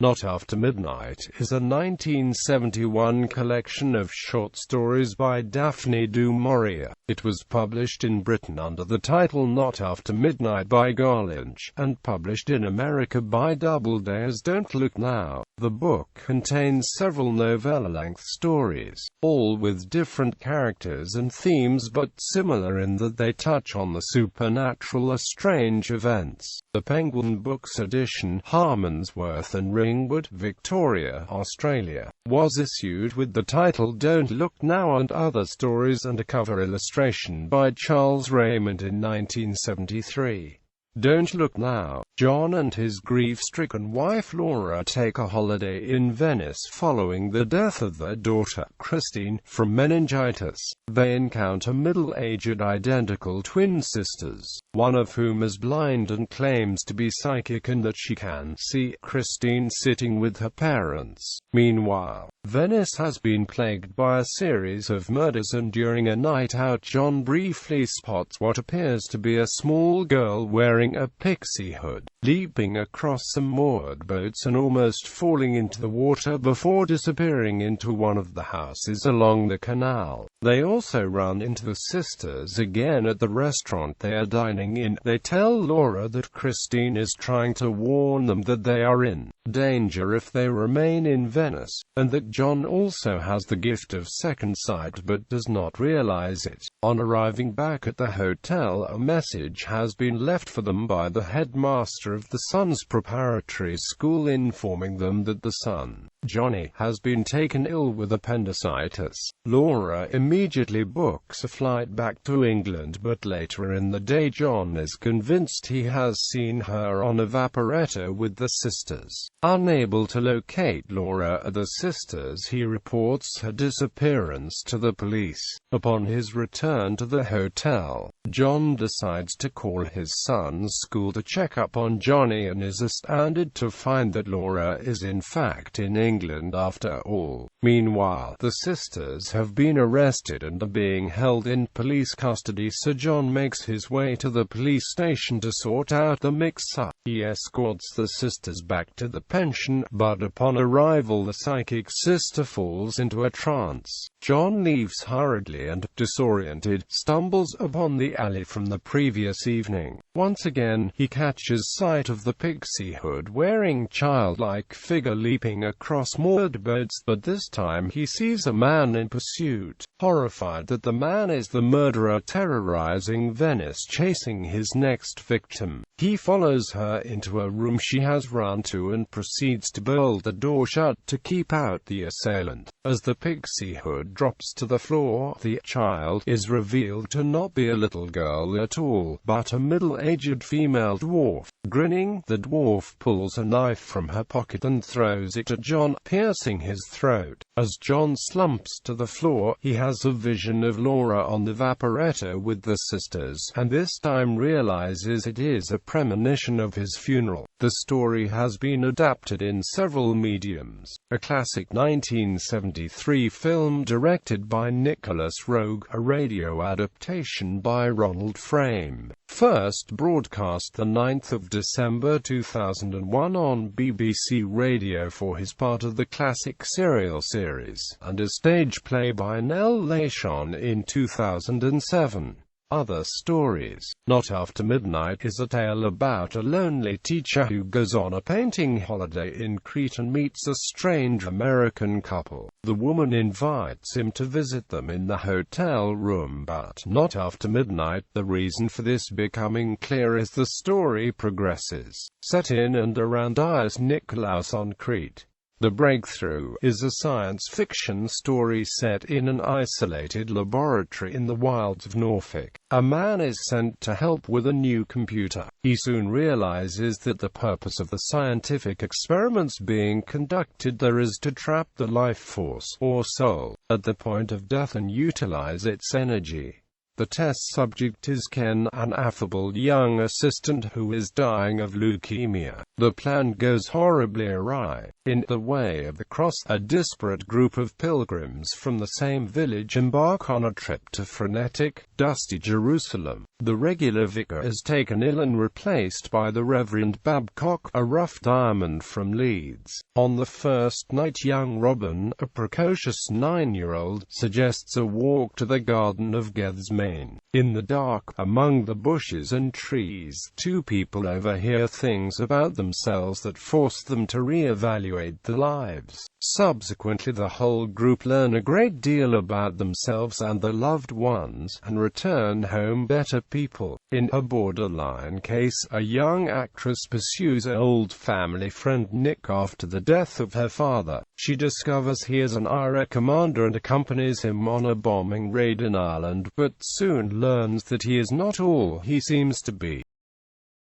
Not After Midnight is a 1971 collection of short stories by Daphne du Maurier. It was published in Britain under the title Not After Midnight by Gollancz, and published in America by Doubleday as Don't Look Now. The book contains several novella-length stories, all with different characters and themes but similar in that they touch on the supernatural or strange events. The Penguin Books edition, Harmondsworth and Ringwood, Victoria, Australia, was issued with the title Don't Look Now and Other Stories and a cover illustration by Charles Raymond in 1973. Don't Look Now. John and his grief-stricken wife Laura take a holiday in Venice following the death of their daughter, Christine, from meningitis. They encounter middle-aged identical twin sisters, one of whom is blind and claims to be psychic and that she can see Christine sitting with her parents. Meanwhile, Venice has been plagued by a series of murders, and during a night out John briefly spots what appears to be a small girl wearing a pixie hood, leaping across some moored boats and almost falling into the water before disappearing into one of the houses along the canal. They also run into the sisters again at the restaurant they are dining in. They tell Laura that Christine is trying to warn them that they are in danger if they remain in Venice, and that John also has the gift of second sight but does not realize it. On arriving back at the hotel, a message has been left for them by the headmaster of the son's preparatory school informing them that the son, Johnny, has been taken ill with appendicitis. Laura immediately books a flight back to England, but later in the day John is convinced he has seen her on a vaporetta with the sisters. Unable to locate Laura or the sisters, he reports her disappearance to the police. Upon his return to the hotel, John decides to call his son's school to check up on Johnny and is astounded to find that Laura is in fact in England after all. Meanwhile, the sisters have been arrested and are being held in police custody, so John makes his way to the police station to sort out the mix-up. He escorts the sisters back to the pension, but upon arrival the psychic sister falls into a trance. John leaves hurriedly and, disoriented, stumbles upon the alley from the previous evening. Once again, he catches sight of the pixie hood-wearing childlike figure leaping across moored boats, but this time he sees a man in pursuit. Horrified that the man is the murderer terrorizing Venice, chasing his next victim, he follows her into a room she has run to and proceeds to bolt the door shut to keep out the assailant. As the pixie hood drops to the floor, the child is revealed to not be a little girl at all, but a middle-aged female dwarf. Grinning, the dwarf pulls a knife from her pocket and throws it at John, piercing his throat. As John slumps to the floor, he has a vision of Laura on the vaporetta with the sisters, and this time realizes it is a premonition of his funeral. The story has been adapted in several mediums. A classic 1973 film directed by Nicholas Roeg, a radio adaptation by Ronald Frame. First broadcast the 9th of December 2001 on BBC Radio for his part of the classic serial series, and a stage play by Nell Lachon in 2007. Other stories. Not After Midnight is a tale about a lonely teacher who goes on a painting holiday in Crete and meets a strange American couple. The woman invites him to visit them in the hotel room, but not after midnight. The reason for this becoming clear as the story progresses. Set in and around Ios Nikolaos on Crete. The Breakthrough is a science fiction story set in an isolated laboratory in the wilds of Norfolk. A man is sent to help with a new computer. He soon realizes that the purpose of the scientific experiments being conducted there is to trap the life force, or soul, at the point of death and utilize its energy. The test subject is Ken, an affable young assistant who is dying of leukemia. The plan goes horribly awry. In The Way of the Cross, a disparate group of pilgrims from the same village embark on a trip to frenetic, dusty Jerusalem. The regular vicar is taken ill and replaced by the Reverend Babcock, a rough diamond from Leeds. On the first night, young Robin, a precocious 9-year-old, suggests a walk to the Garden of Gethsemane. In the dark, among the bushes and trees, two people overhear things about themselves that force them to re-evaluate their lives. Subsequently, the whole group learn a great deal about themselves and their loved ones, and return home better people. In A Borderline Case, a young actress pursues an old family friend Nick after the death of her father. She discovers he is an IRA commander and accompanies him on a bombing raid in Ireland, but soon learns that he is not all he seems to be.